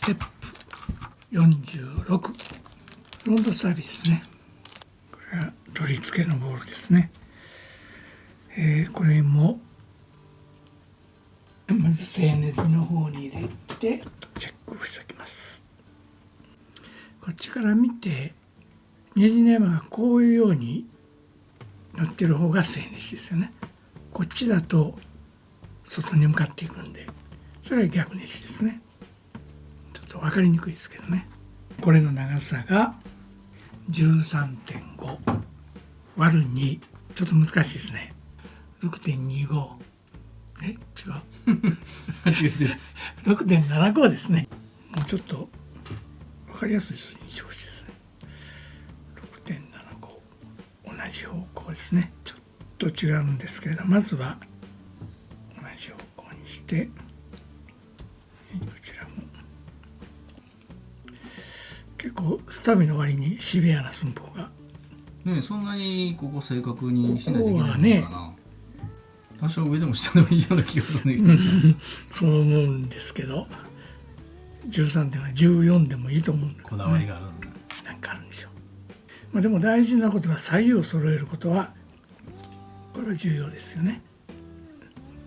ステップ46、フロントサビですね。これは取り付けのボールですね。これもまず静ネジの方に入れてチェックをしておきます。こっちから見てネジの山がこういうようになってる方が静ネジですよね。こっちだと外に向かっていくんで、それは逆ネジですね。ちょっと分かりにくいですけどね。これの長さが 13.5 割る2、ちょっと難しいですね。 6.25 違う間違えてる。6.75 ですね。もうちょっと分かりやすい数字にしてほしいですね。 6.75 同じ方向ですね。ちょっと違うんですけれど、まずは同じ方向にして、こちらも結構スタビの割にシビアな寸法がね、そんなにここ正確にしないといけないのかな。ここはね、多少上でも下でもいいような気がするんだけどそう思うんですけど、13点は14でもいいと思うんだけど、こだわりがあるんだ。なんかあるんでしょう。でも大事なことは左右を揃えることは、これは重要ですよね。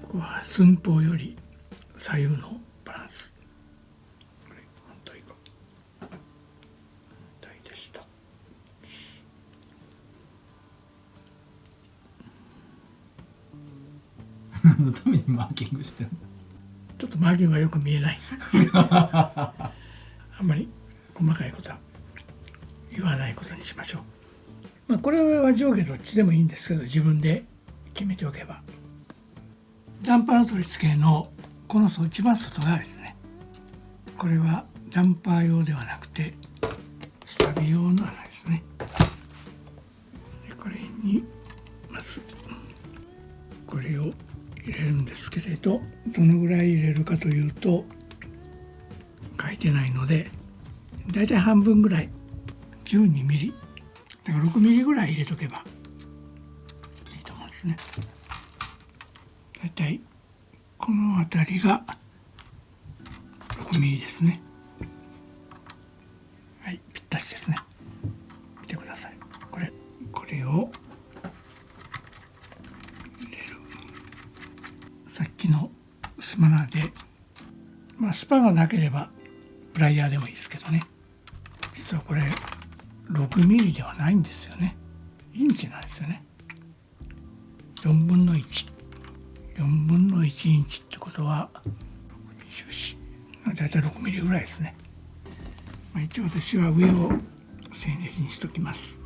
ここは寸法より左右のバランス。これ反対か。反対でした。何のためにマーキングしてるの？ちょっとマーキングがよく見えないあんまり細かいことは言わないことにしましょう。これは上下どっちでもいいんですけど、自分で決めておけば。ダンパーの取り付けのこの一番外側ですね。これはダンパー用ではなくてスタビ用の穴ですね。でこれにまずこれを入れるんですけれど、どのぐらい入れるかというと書いてないので、だいたい半分ぐらい、12ミリ、だから6ミリぐらい入れとけばいいと思うんですね。だいたいこの辺りが6ミリですね。はい、ぴったしですね。見てください。これをさっきのスパナで、スパがなければプライヤーでもいいですけどね。実はこれ6ミリではないんですよね。インチなんですよね。4分の1。4分の1インチってことは、だいたい6ミリぐらいですね。一応私は上を静ネジにしときます。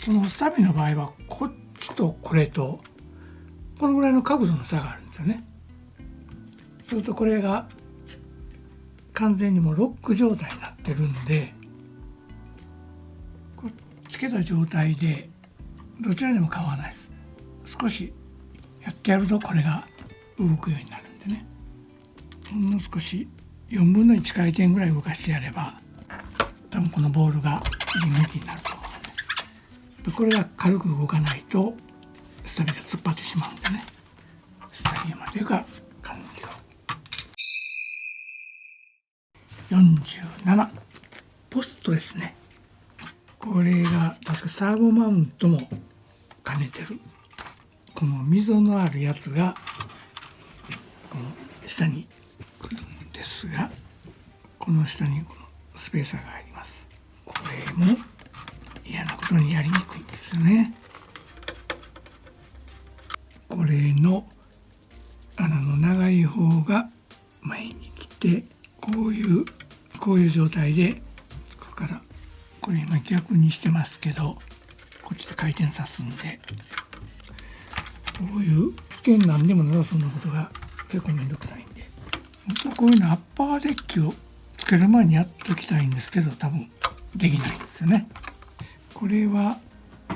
このスタビの場合はこっちとこれとこのぐらいの角度の差があるんですよね。するとこれが完全にもうロック状態になってるんで、つけた状態でどちらでも構わないです。少しやってやるとこれが動くようになるんでね。ほんの少し4分の1回転ぐらい動かしてやれば、多分このボールが入り向きになると思うんです。これが軽く動かないとスタビが突っ張ってしまうんでね。スタビまでが完了。47、ポストですね。これが確かサーボマウントも兼ねてる。この溝のあるやつがこの下に来るんですが、この下にこのスペーサーがあります。これも嫌なことにやりにくいんですよね。これの穴の長い方が前に来て、こういう状態でつくから、これ今逆にしてますけど、こっちで回転さすんで、こういう危険なんでもなさそうなことが結構めんどくさいんで、本当はこういうのアッパーデッキをつける前にやっときたいんですけど、多分できないんですよね。これは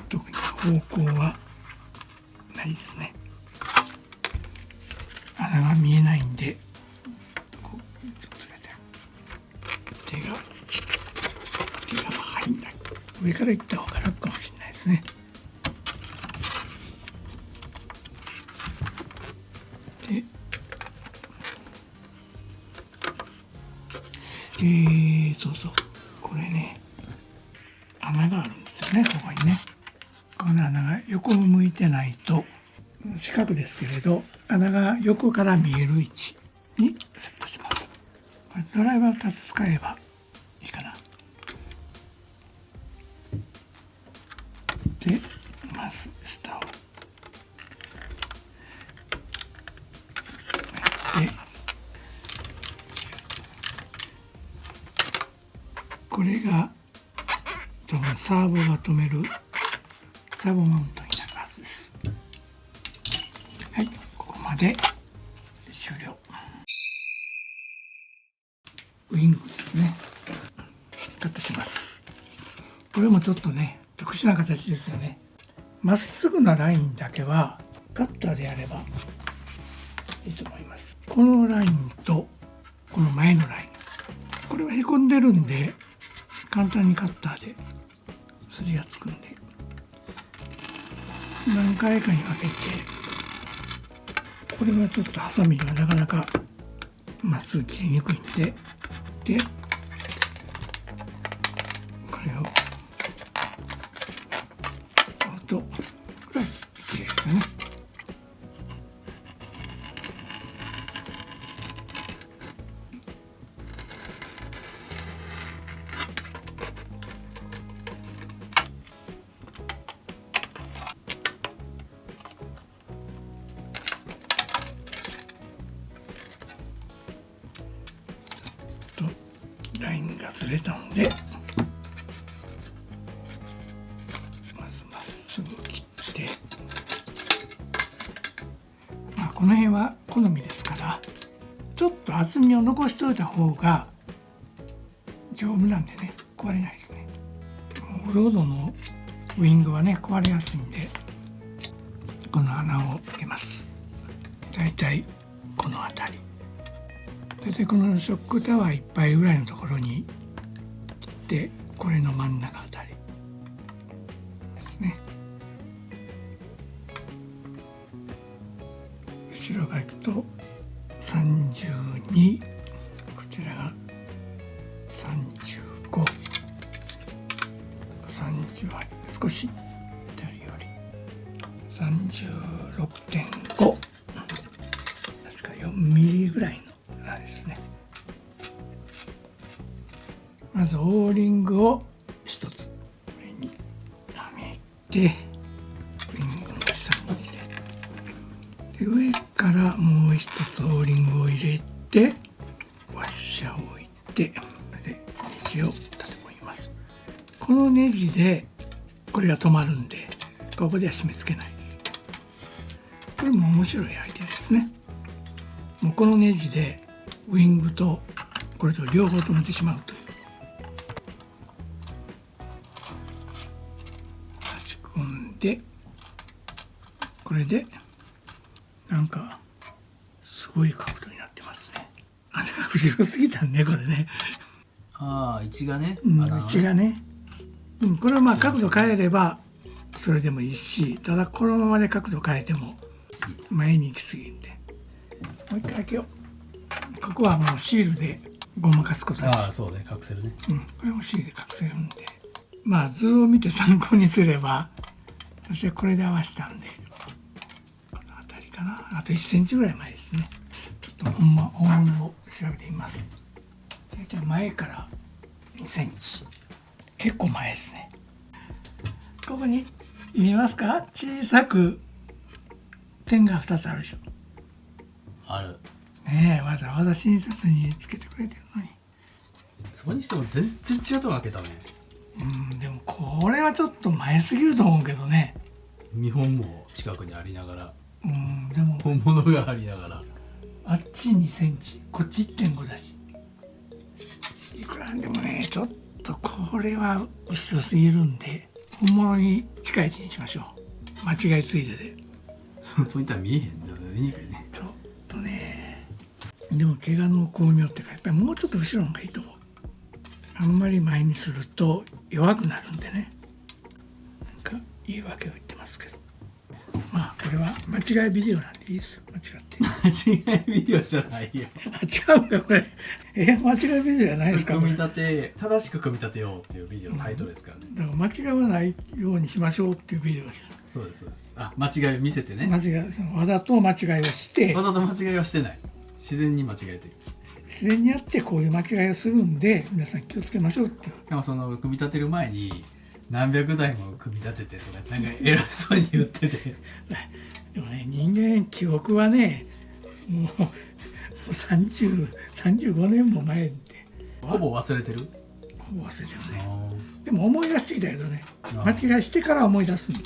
特に方向はないですね。穴が見えないんで、こうちょっとつけて手が入んない。上から行った方が楽かもしれないです。そうそう、これね穴があるんですよね、ここにね。この穴が横を向いてないと、四角ですけれど穴が横から見える位置にセットします。これドライバー2つ使えばいいかな。でまず下をで、これが多分サーボが止めるサーボマウントになるはずです。はい、ここまで終了。ウイングですね、カットします。これもちょっとね特殊な形ですよね。まっすぐなラインだけはカッターでやればいいと思います。このラインとこの前のライン、これはへこんでるんで簡単にカッターですりがつくんで、何回かに分けて、これはちょっとハサミがなかなかまっすぐ切りにくいんで、でこれをとこれは綺麗ですよね。ラインがずれたので、まずまっすぐ切って、この辺は好みですから、ちょっと厚みを残しておいた方が丈夫なんでね、壊れないですね。オフロードのウイングはね壊れやすいんで、この穴を開けます。だいたいこの辺り、大体このショックタワーいっぱいぐらいのところに切って、これの真ん中あたりですね。後ろがいくと32、こちらが35、38、少し左より 36.5、 確か4ミリぐらいの穴ですね。まずオーリングを一つ上にはめて、ウイングの下に入れて、で上からもう一つオーリングを入れて、ワッシャーを置いて、これでネジを立て込みます。このネジでこれが止まるんで、ここでは締め付けないです。これも面白いアイデアですね。もうこのネジでウイングとこれと両方止めてしまうという。差し込んで、これでなんかすごい角度になってますね。穴が後ろすぎたんね、これね。ああ、位置がね、位置がね。これはまあ角度変えればそれでもいいし、ただこのままで角度変えても前に行き過ぎるんで、もう一回開けよう。ここはもうシールでごまかすことです。ああ、そうね、隠せるね。これもシールで隠せるんで、まあ図を見て参考にすれば、私はこれで合わせたんで、この辺りかな。あと1センチぐらい前ですね。ちょっと本物を調べてみます。大体前から2センチ。結構前ですね。ここに見えますか？小さく点が2つあるでしょ。あるねえ、わざわざ親切につけてくれてるのに。それにしても全然違うとこ開けたね。でもこれはちょっと前すぎると思うけどね。見本も近くにありながら、でも本物がありながら、あっち2センチ、こっち 1.5 だし、いくらでもね、ちょっとこれは後ろすぎるんで、本物に近い位置にしましょう。間違いついでで。そのポイントは見えへんだよね、見にくいね。ちょっとね、でも怪我の巧妙っていうか、やっぱりもうちょっと後ろの方がいいと思う。あんまり前にすると弱くなるんでね。なんか言い訳を言ってますけど、まあこれは間違いビデオなんでいいですよ。って間違いビデオじゃないよ。あ違うんだこれ間違いビデオじゃないですかこ組みれだ立て正しく組み立てようっていうビデオのタイトルですからね。から間違わないようにしましょうっていうビデオですそうですそうです。あ、間違いを見せてね。間違いそのわざと間違いをしてわざと間違いはしてない。自然に間違えてる。自然にやってこういう間違いをするんで皆さん気をつけましょうっていうでもその組み立てる前に何百台も組み立ててとかなんか偉そうに言っててでもね人間記憶はねもう35年も前ってほぼ忘れてる。ほぼ忘れてるねあでも思い出してきたけどねあ間違いしてから思い出すの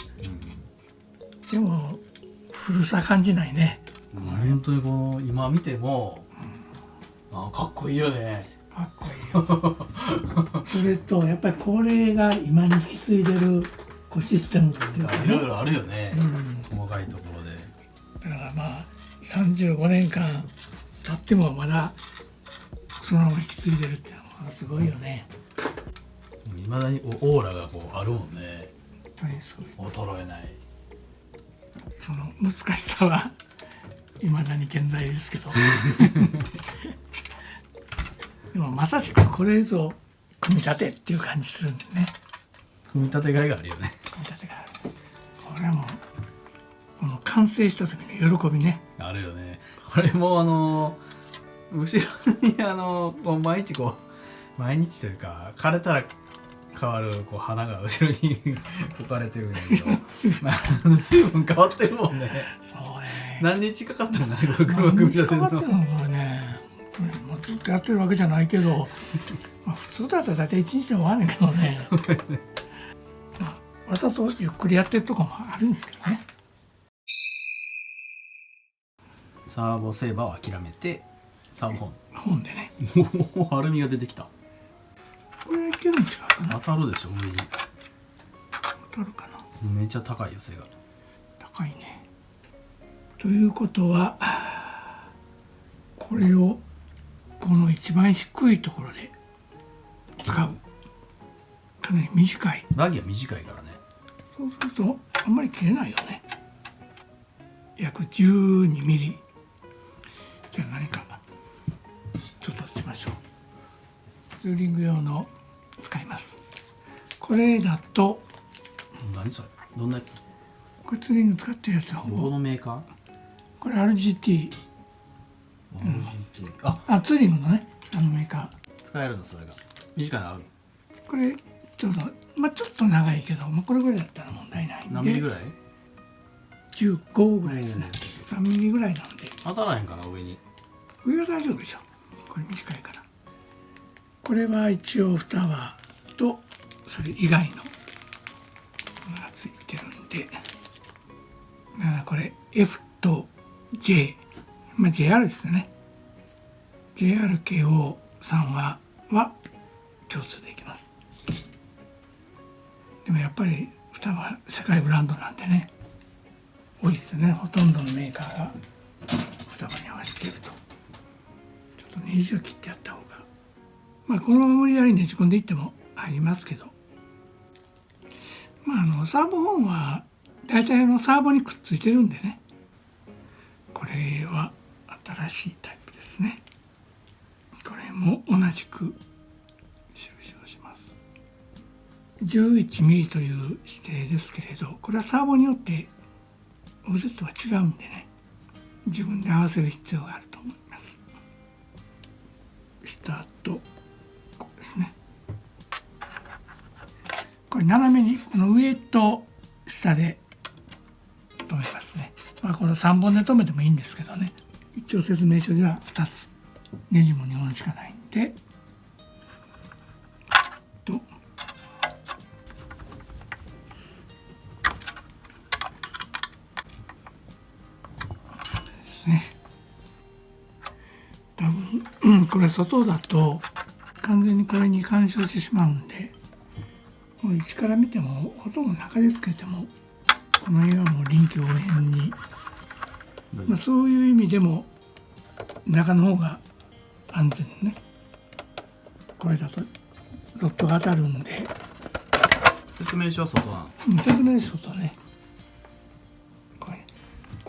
でも古さ感じないね本当にこの今見ても、あかっこいいよね。かっこいいよそれとやっぱりこれが今に引き継いでるこうシステムっていうかねいろいろあるよね、うん細かいところで。だからまあ35年間経ってもまだそのまま引き継いでるっていうのはすごいよねいまだにオーラがこうあるもんね。本当にすごい衰えない。その難しさはいまだに健在ですけどでもまさしくこれぞ組み立てっていう感じするんでね組み立てがいがあるよね。組み立てがあるこれはもうこの完成した時の喜びねあるよね。これも後ろにこう毎日というか枯れたら変わるこう花が後ろに置かれてるんやけど、まあ、水分変わってるもんね。そうね何日かかったんだねこれ組み立てるかかったの。のこれね本当にもうずっとやってるわけじゃないけど、まあ、普通だったら大体1日で終わるんだけどねまあ、わざとゆっくりやってるとこもあるんですけどねサーボセーバーを諦めてサーボ本でねホン。アルミが出てきた。これいけるん違うかな当たるでしょ上に。当たるかなめっちゃ高いよ背が。高いねということはこれをこの一番低いところで使うかなり短いバギーは短いからね。そうするとあんまり切れないよね約12ミリじゃあ何かちょっとしましょうツーリング用の使いますこれだと何それどんなやつ。これツーリング使ってるやつはほどこぼのメーカー。これ RGTあ、ツーリングのねメーカ使えるのそれが。短いのある。ーこれちょうどちょっと長いけど、これぐらいだったら問題ないんで何ミリぐらい。15ぐらいですね3ミリぐらいなんで当たらへんかな上に。上は大丈夫でしょこれ短いからこれは一応蓋輪とそれ以外のものがついてるんでだからこれ F と J、JR ですね JRKO さんは共通できますでもやっぱり蓋は世界ブランドなんでね多いですよねほとんどのメーカーが蓋場に合わせているとちょっとネジを切ってやった方がこのまま無理やりねじ込んでいっても入りますけどサーボホーンは大体サーボにくっついてるんでねこれは新しいタイプですねこれも同じく印をします11ミリという指定ですけれどこれはサーボによってオフセットは違うんでね自分で合わせる必要があると思いますスタートこうですねこれ斜めにこの上と下で止めますねこの3本で止めてもいいんですけどね一応説明書では2つネジも2本しかないんでとですね多分これ外だと完全にこれに干渉してしまうんでもう一から見てもほとんど中でつけてもこの辺はもう臨機応変に、そういう意味でも中の方が安全ねこれだとロットが当たるんで説明書は外なの。説明書とね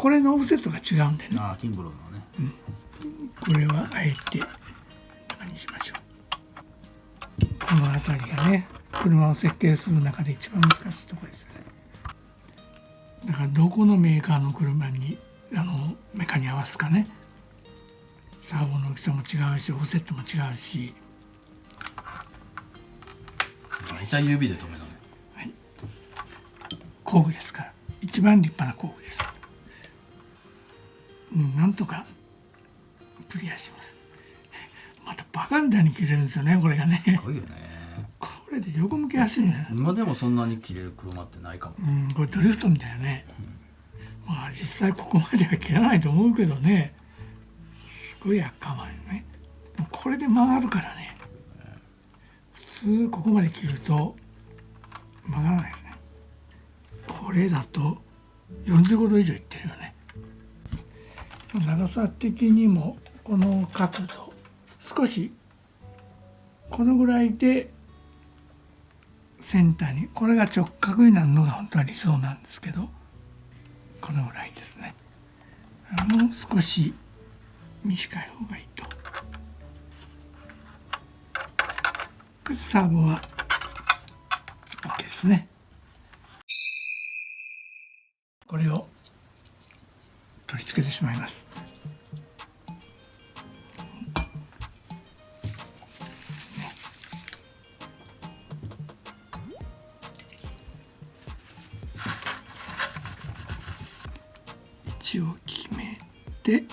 これのオフセットが違うんでね、ああキンブローのね。これはあえて何にしましょう。この辺りがね、車を設計する中で一番難しいところですよね。だからどこのメーカーの車にメカに合わすかね。サーボの大きさも違うし、オフセットも違うし。大体指で止めるのね。はい、工具ですから、一番立派な工具です。なんとかクリアします。またバカみたいに切れるんですよね、これがね。すごいよね。これで横向き走るんや。今でもそんなに切れる車ってないかも。これドリフトみたいなね。まあ実際ここまでは切らないと思うけどね、すごい厄介よね。でもこれで曲がるからね。普通ここまで切ると曲がらないですね。これだと45度以上いってるよね。長さ的にもこの角度少しこのぐらいでセンターに、これが直角になるのが本当は理想なんですけど、このぐらいですね。もう少し短い方がいいと。これでサーボは OK ですね。これを取り付けてしまいます。位置を決めて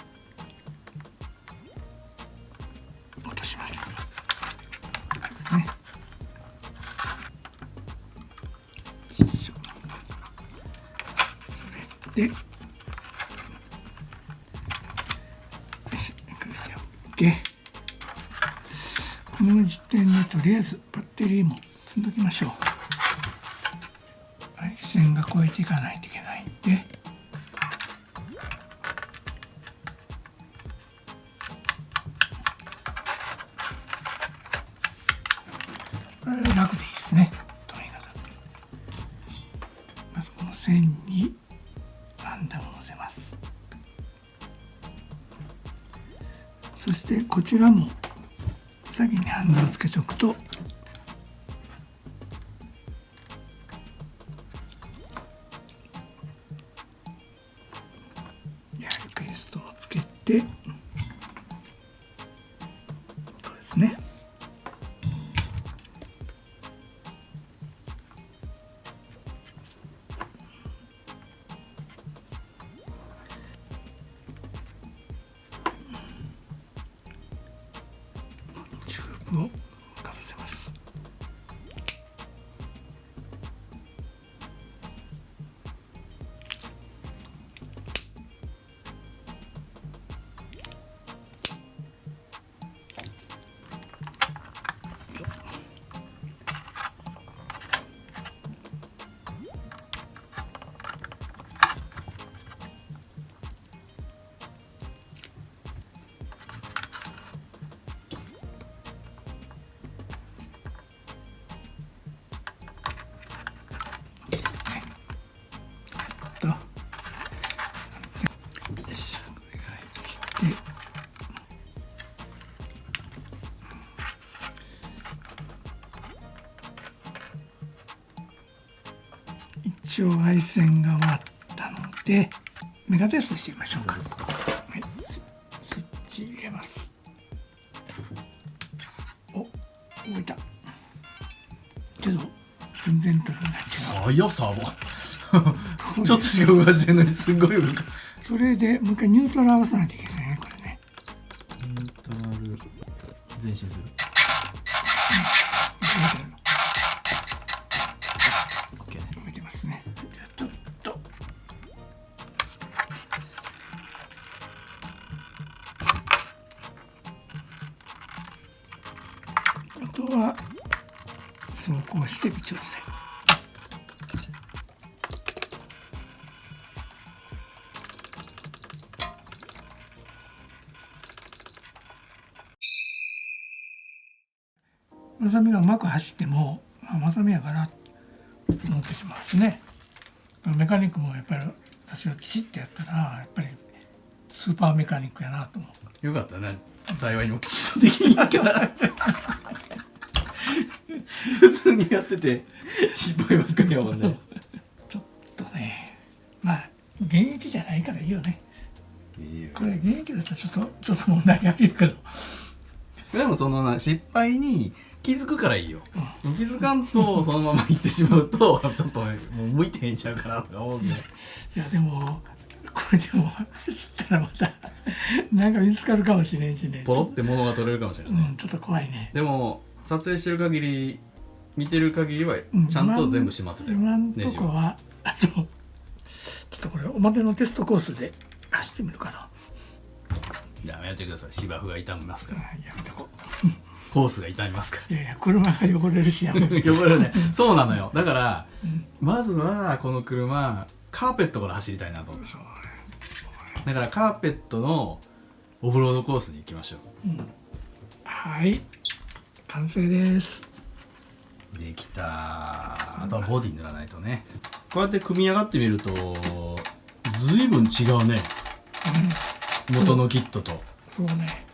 落とします。これですね。それでこの時点でとりあえずバッテリーも積んどきましょう。配線が越えていかないといけないんで、これ楽でいいですね。取り方。まずこの線にランダムを乗せます。そしてこちらも先にハンドルをつけておくと、やはりペーストをつけて、そうですね。チューブをかぶせます。一応配線が終わったのでメガテストしてみましょうか。はい、スイッチ入れます。お、動いたけど全然取れない。あ、いやサーボちょっとしか動かしてるのにすごい動か。それでもう一回ニュートラル合わさないといけないね、これね。ニュートラル前進する。動いてますね。ちょっとあとは走行して微調整。まさみがうまく走ってもまさみやからと思ってしまうんですね。メカニックもやっぱり私はきちっとやったらやっぱりスーパーメカニックやなと思う。よかったね、幸いにもきちっとできないから普通にやってて失敗ばっかりやもんね。ちょっとね、まあ現役じゃないからいいよね。いいよ。これ現役だったらちょっと問題あるけど、でもその失敗に気づくからいいよ、気づかんとそのまま行ってしまうとちょっともう向いてへんちゃうかなとか思うんで。いやでもこれでも走ったらまたなんか見つかるかもしれんしね、ポロって物が取れるかもしれない、ちょっと怖いね。でも撮影してる限り見てる限りはちゃんと全部閉まってたよ、今んとネジは。こはちょっとこれ表のテストコースで走ってみるかな。やめてください、芝生が傷みますから、やめとこコースが傷みますかう。いやいや車が汚れるしやめとこら汚れるね。そうなのよ。だからう。まずはこの車カーペットから走りたいなと思う。そうだからカーペットのオフロードコースに行きましょはい完成です。う。できた。あとはボディ塗らないとね。こうやって組み上がってみるとずいぶん違うね、元のキットと。そうね、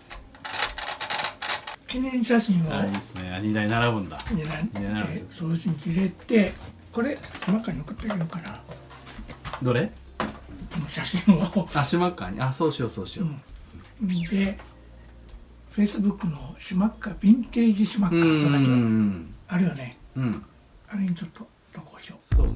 記念写真をいいですね。2台並ぶんだ。送信機入れて、これ細かに送ってあげようかな、どれ？この写真をあ、島っかに。あ、そうしようそうしよう。で Facebook の島っかヴィンテージ島っかとだけあるよね。うん。あれにちょっと投稿しよう。そうね。